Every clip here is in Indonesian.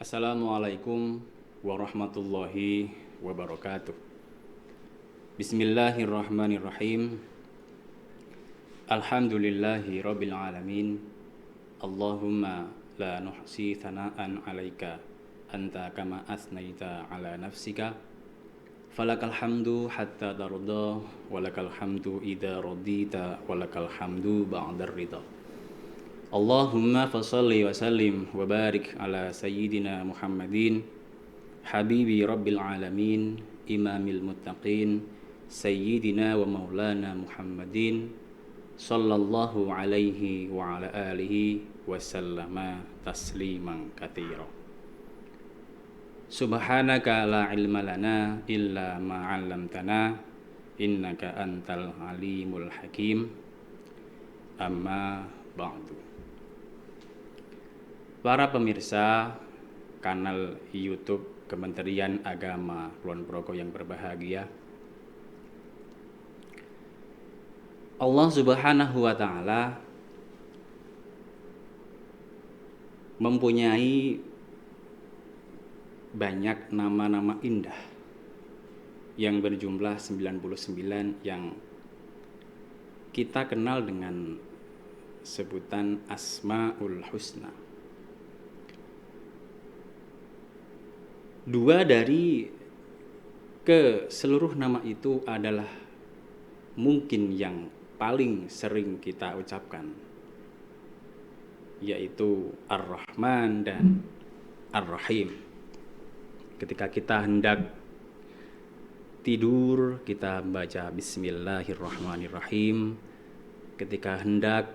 Assalamualaikum warahmatullahi wabarakatuh. Bismillahirrahmanirrahim. Alhamdulillahi rabbil alamin. Allahumma la nuhsi thana'an 'alaika anta kama asnaita 'ala nafsika. Falakal hamdu hatta tarda, walakal hamdu idza radita, walakal hamdu ba'da ridha. Allahumma fasalli wa sallim wa barik ala sayyidina Muhammadin habibi rabbil alamin imamil muttaqin sayyidina wa maulana Muhammadin sallallahu alaihi wa ala alihi wa sallama tasliman katsira. Subhanaka la ilma lana illa ma 'allamtana innaka antal alimul hakim. Amma ba'du. Para pemirsa kanal YouTube Kementerian Agama Kulon Progo yang berbahagia, Allah Subhanahu wa taala mempunyai banyak nama-nama indah yang berjumlah 99 yang kita kenal dengan sebutan Asmaul Husna. Dua dari seluruh nama itu adalah mungkin yang paling sering kita ucapkan, yaitu Ar-Rahman dan Ar-Rahim. Ketika kita hendak tidur, kita baca Bismillahirrahmanirrahim. Ketika hendak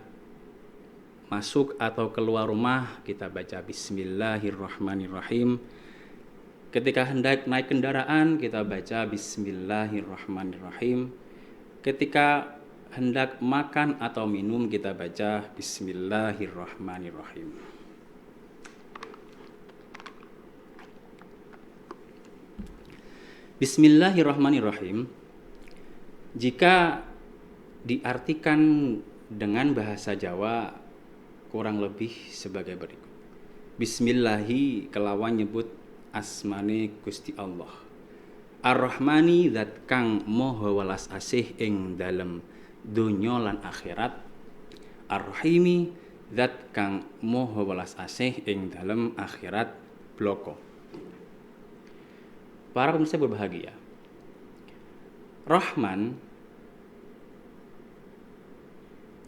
masuk atau keluar rumah, kita baca Bismillahirrahmanirrahim. Ketika hendak naik kendaraan, kita baca Bismillahirrahmanirrahim. Ketika hendak makan atau minum, kita baca Bismillahirrahmanirrahim. Bismillahirrahmanirrahim jika diartikan dengan bahasa Jawa kurang lebih sebagai berikut. Bismillahi kelawan nyebut asmane Gusti Allah. Ar-Rahmani zat kang moho welas asih ing dalem donya lan akhirat. Ar-Rahimi zat kang moho welas asih ing dalem akhirat bloko. Para pemirsa berbahagia, Rahman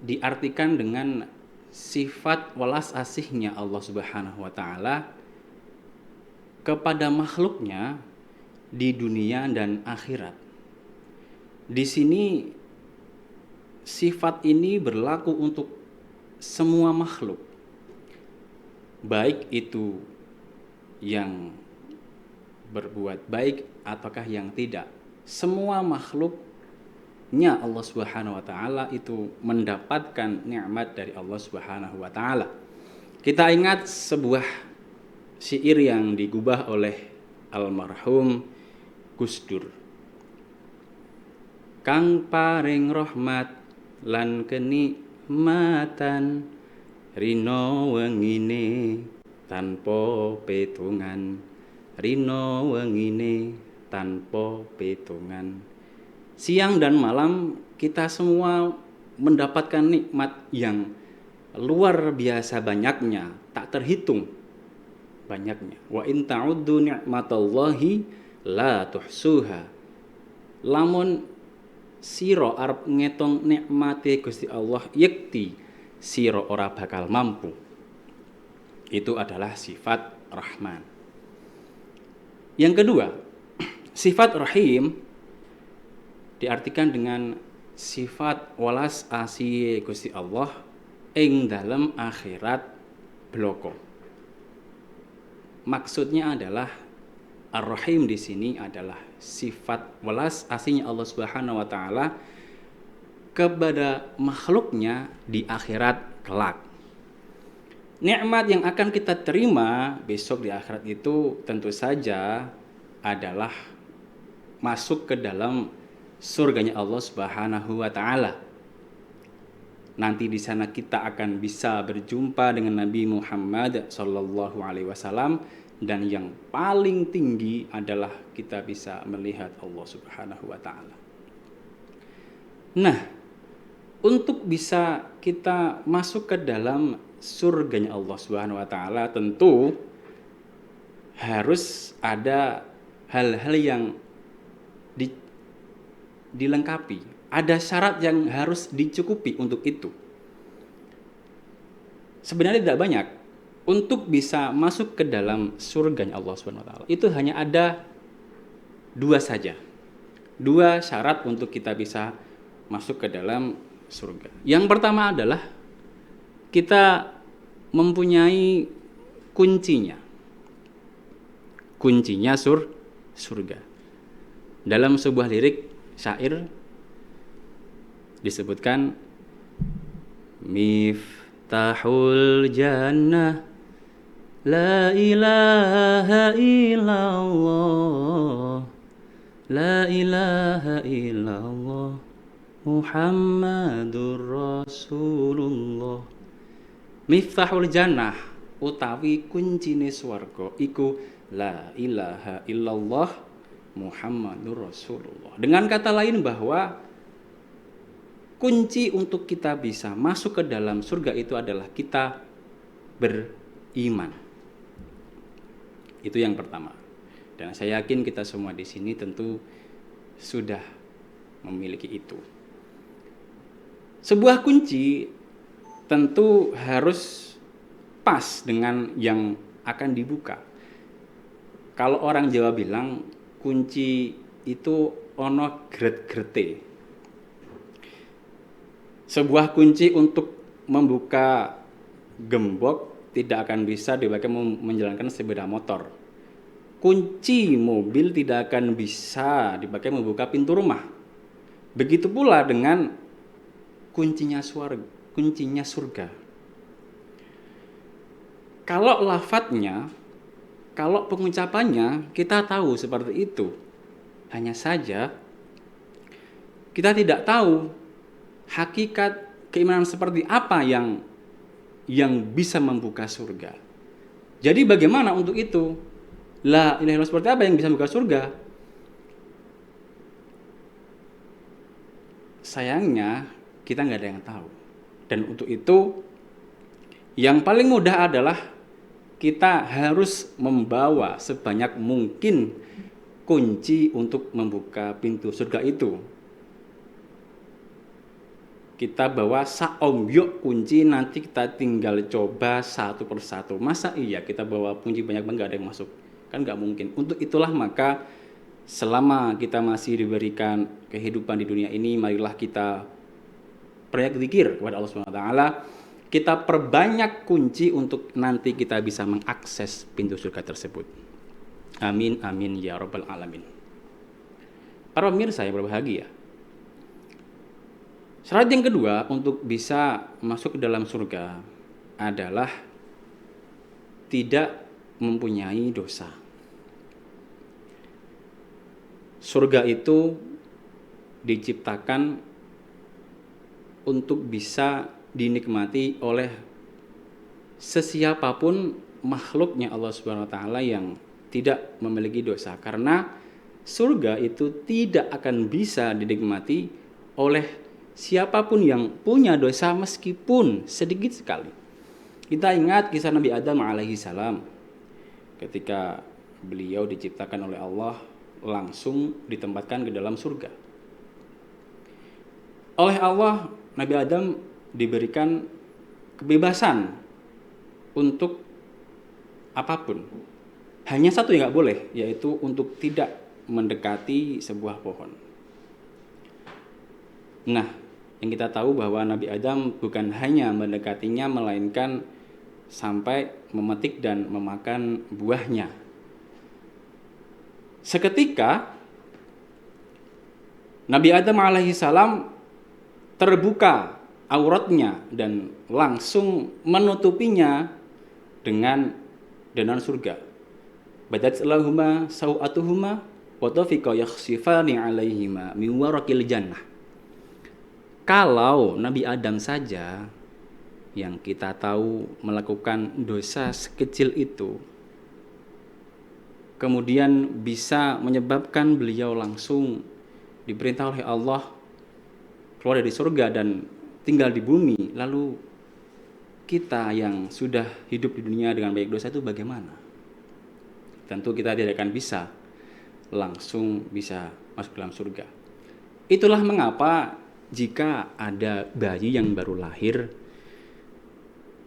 diartikan dengan sifat welas asihnya Allah Subhanahu wa taala kepada makhluknya di dunia dan akhirat. Di sini sifat ini berlaku untuk semua makhluk, baik itu yang berbuat baik ataukah yang tidak. Semua makhluknya Allah Subhanahu wa taala itu mendapatkan nikmat dari Allah Subhanahu wa taala. Kita ingat sebuah syair yang digubah oleh almarhum Gus Dur. Kang paring rahmat lan kenikmatan rino wengine tanpa petungan. Rino wengine tanpa petungan. Siang dan malam kita semua mendapatkan nikmat yang luar biasa banyaknya, tak terhitung banyaknya. Wa in ta'uddu ni'matallahi la tuhsuha. Lamun sira arep ngitung nikmate Gusti Allah, yekti sira ora bakal mampu. Itu adalah sifat Rahman. Yang kedua, sifat Rahim diartikan dengan sifat welas asih Gusti Allah ing dalem akhirat bloko. Maksudnya adalah Ar-Rahim di sini adalah sifat welas asihnya Allah Subhanahu wa taala kepada makhluknya di akhirat kelak. Nikmat yang akan kita terima besok di akhirat itu tentu saja adalah masuk ke dalam surganya Allah Subhanahu wa taala. Nanti di sana kita akan bisa berjumpa dengan Nabi Muhammad sallallahu alaihi wasallam dan yang paling tinggi adalah kita bisa melihat Allah Subhanahu wa taala. Nah, untuk bisa kita masuk ke dalam surganya Allah Subhanahu wa taala tentu harus ada hal-hal yang dilengkapi. Ada syarat yang harus dicukupi untuk itu. Sebenarnya tidak banyak. Untuk bisa masuk ke dalam surganya Allah Subhanahu wa taala itu hanya ada dua saja. Dua syarat untuk kita bisa masuk ke dalam surga. Yang pertama adalah kita mempunyai kuncinya. Kuncinya surga. Dalam sebuah lirik syair disebutkan Miftahul jannah la ilaha illallah la ilaha illallah Muhammadur Rasulullah. Miftahul jannah utawi kuncine swarga iku la ilaha illallah Muhammadur Rasulullah. Dengan kata lain bahwa kunci untuk kita bisa masuk ke dalam surga itu adalah kita beriman. Itu yang pertama. Dan saya yakin kita semua di sini tentu sudah memiliki itu. Sebuah kunci tentu harus pas dengan yang akan dibuka. Kalau orang Jawa bilang kunci itu ono gret-grete. Sebuah kunci untuk membuka gembok tidak akan bisa dipakai menjalankan sepeda motor. Kunci mobil tidak akan bisa dipakai membuka pintu rumah. Begitu pula dengan kuncinya surga. Kalau lafadznya, kalau pengucapannya kita tahu seperti itu. Hanya saja kita tidak tahu hakikat keimanan seperti apa yang bisa membuka surga. Jadi bagaimana untuk itu? La ilaha illallah seperti apa yang bisa membuka surga? Sayangnya kita nggak ada yang tahu. Dan untuk itu yang paling mudah adalah kita harus membawa sebanyak mungkin kunci untuk membuka pintu surga itu. Kita bawa saombyok kunci, nanti kita tinggal coba satu persatu. Masa iya kita bawa kunci banyak-banyak gak ada yang masuk? Kan gak mungkin. Untuk itulah maka selama kita masih diberikan kehidupan di dunia ini, marilah kita banyak zikir kepada Allah Subhanahu wa taala. Kita perbanyak kunci untuk nanti kita bisa mengakses pintu surga tersebut. Amin amin ya rabbal alamin. Para pemirsa yang berbahagia, syarat yang kedua untuk bisa masuk ke dalam surga adalah tidak mempunyai dosa. Surga itu diciptakan untuk bisa dinikmati oleh sesiapapun makhluknya Allah Subhanahu wa taala yang tidak memiliki dosa, karena surga itu tidak akan bisa dinikmati oleh siapapun yang punya dosa meskipun sedikit sekali. Kita ingat kisah Nabi Adam alaihi salam. Ketika beliau diciptakan oleh Allah, langsung ditempatkan ke dalam surga. Oleh Allah, Nabi Adam diberikan kebebasan untuk apapun. Hanya satu yang nggak boleh, yaitu untuk tidak mendekati sebuah pohon. Nah, yang kita tahu bahwa Nabi Adam bukan hanya mendekatinya, melainkan sampai memetik dan memakan buahnya. Seketika Nabi Adam alaihissalam terbuka auratnya dan langsung menutupinya dengan denan surga. Badat lahuma sau'atuhuma wa tafiqa yakhsifani alaihima min waraqil jannah. Kalau Nabi Adam saja yang kita tahu melakukan dosa sekecil itu, kemudian bisa menyebabkan beliau langsung diperintah oleh Allah keluar dari surga dan tinggal di bumi. Lalu kita yang sudah hidup di dunia dengan banyak dosa itu bagaimana? Tentu kita tidak akan bisa langsung bisa masuk dalam surga. Itulah mengapa jika ada bayi yang baru lahir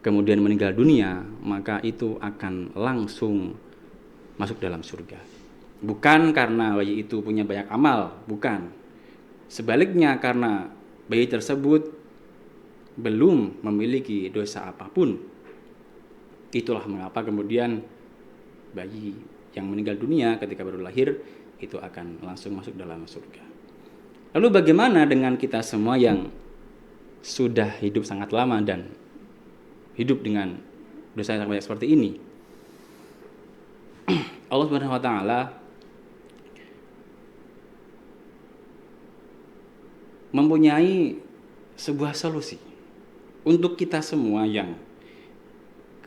kemudian meninggal dunia, maka itu akan langsung masuk dalam surga. Bukan karena bayi itu punya banyak amal, bukan. Sebaliknya karena bayi tersebut belum memiliki dosa apapun. Itulah mengapa kemudian bayi yang meninggal dunia ketika baru lahir itu akan langsung masuk dalam surga. Lalu bagaimana dengan kita semua yang sudah hidup sangat lama dan hidup dengan dosa yang banyak seperti ini? Allah Subhanahu wa taala mempunyai sebuah solusi untuk kita semua yang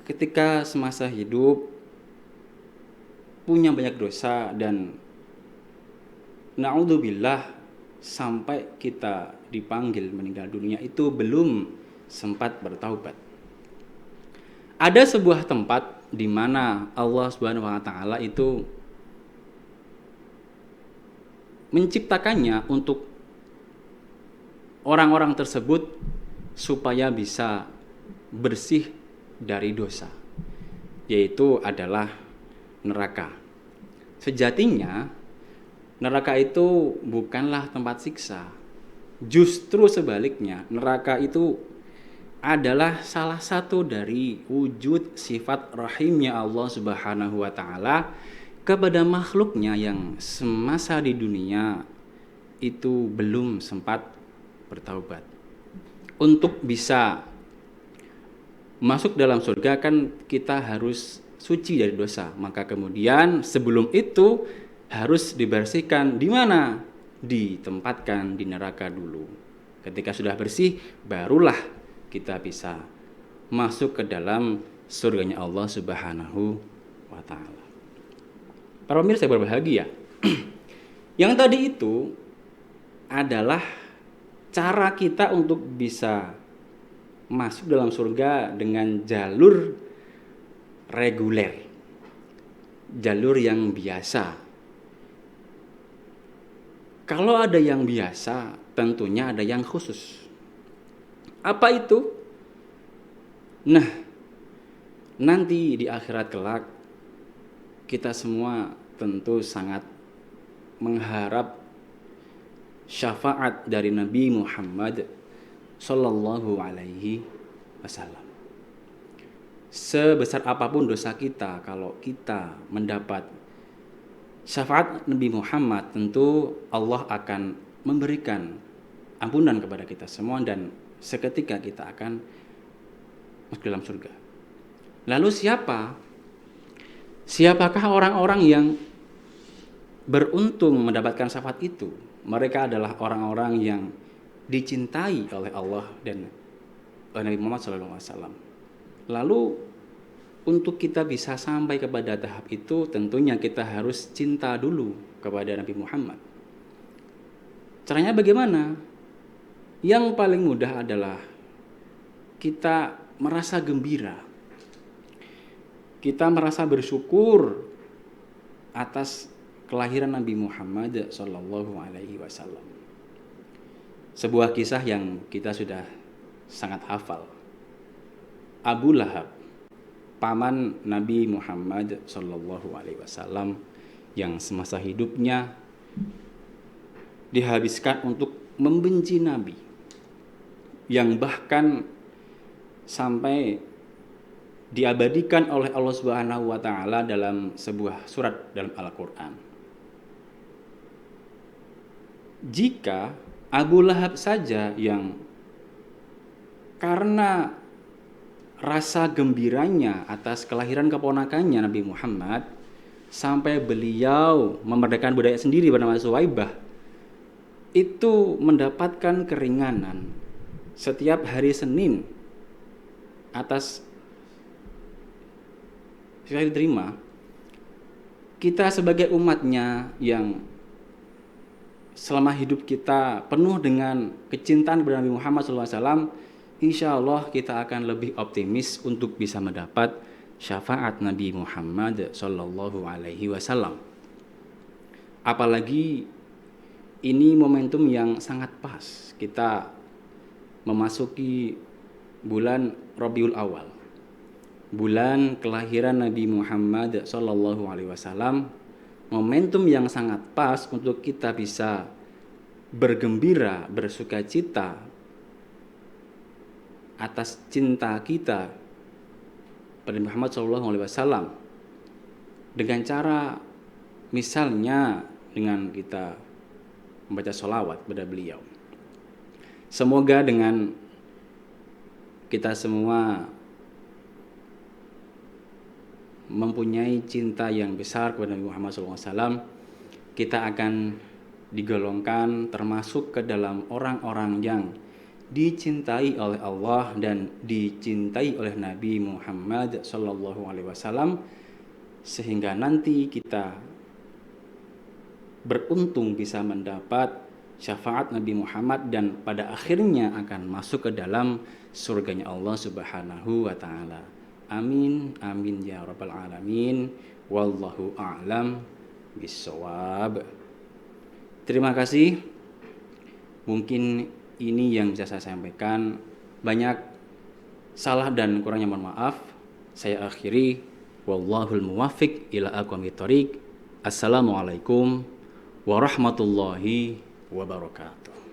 ketika semasa hidup punya banyak dosa dan na'udzubillah sampai kita dipanggil meninggal dunia itu belum sempat bertaubat. Ada sebuah tempat di mana Allah Subhanahu wa taala itu menciptakannya untuk orang-orang tersebut supaya bisa bersih dari dosa, yaitu adalah neraka. Sejatinya neraka itu bukanlah tempat siksa. Justru sebaliknya, neraka itu adalah salah satu dari wujud sifat rahimnya Allah Subhanahu wa taala kepada makhluknya yang semasa di dunia itu belum sempat bertaubat. Untuk bisa masuk dalam surga kan kita harus suci dari dosa. Maka kemudian sebelum itu harus dibersihkan di mana? Ditempatkan di neraka dulu. Ketika sudah bersih, barulah kita bisa masuk ke dalam surganya Allah Subhanahu wa taala. Para pemirsa yang berbahagia, yang tadi itu adalah cara kita untuk bisa masuk dalam surga dengan jalur reguler, jalur yang biasa. Kalau ada yang biasa, tentunya ada yang khusus. Apa itu? Nah, nanti di akhirat kelak kita semua tentu sangat mengharap syafaat dari Nabi Muhammad sallallahu alaihi wasallam. Sebesar apapun dosa kita, kalau kita mendapat syafaat Nabi Muhammad, tentu Allah akan memberikan ampunan kepada kita semua dan seketika kita akan masuk dalam surga. Lalu siapakah orang-orang yang beruntung mendapatkan syafaat itu? Mereka adalah orang-orang yang dicintai oleh Allah dan oleh Nabi Muhammad SAW. Lalu untuk kita bisa sampai kepada tahap itu, tentunya kita harus cinta dulu kepada Nabi Muhammad. Caranya bagaimana? Yang paling mudah adalah kita merasa gembira. Kita merasa bersyukur atas kelahiran Nabi Muhammad sallallahu alaihi wasallam. Sebuah kisah yang kita sudah sangat hafal. Abu Lahab, paman Nabi Muhammad sallallahu alaihi wasallam yang semasa hidupnya dihabiskan untuk membenci Nabi, yang bahkan sampai diabadikan oleh Allah Subhanahu wa taala dalam sebuah surat dalam Al-Qur'an. Jika Abu Lahab saja yang karena rasa gembiranya atas kelahiran keponakannya Nabi Muhammad sampai beliau memerdekakan budaya sendiri bernama Suwaibah, itu mendapatkan keringanan setiap hari Senin atas siksa diterima, kita sebagai umatnya yang selama hidup kita penuh dengan kecintaan kepada Nabi Muhammad SAW, insya Allah kita akan lebih optimis untuk bisa mendapat syafaat Nabi Muhammad SAW. Apalagi ini momentum yang sangat pas, kita memasuki bulan Rabiul Awal, bulan kelahiran Nabi Muhammad SAW, momentum yang sangat pas untuk kita bisa bergembira, bersukacita atas cinta kita pada Muhammad SAW dengan cara misalnya dengan kita membaca sholawat pada beliau. Semoga dengan kita semua mempunyai cinta yang besar kepada Nabi Muhammad SAW, kita akan digolongkan termasuk ke dalam orang-orang yang dicintai oleh Allah dan dicintai oleh Nabi Muhammad SAW, sehingga nanti kita beruntung bisa mendapat syafaat Nabi Muhammad dan pada akhirnya akan masuk ke dalam surganya Allah Subhanahu wa taala. Amin amin ya rabbal alamin. Wallahu a'lam bissawab. Terima kasih. Mungkin ini yang bisa saya sampaikan. Banyak salah dan kurangnya mohon maaf. Saya akhiri. Wallahul muwaffiq ila aqwamit thoriq. Assalamualaikum warahmatullahi wabarakatuh.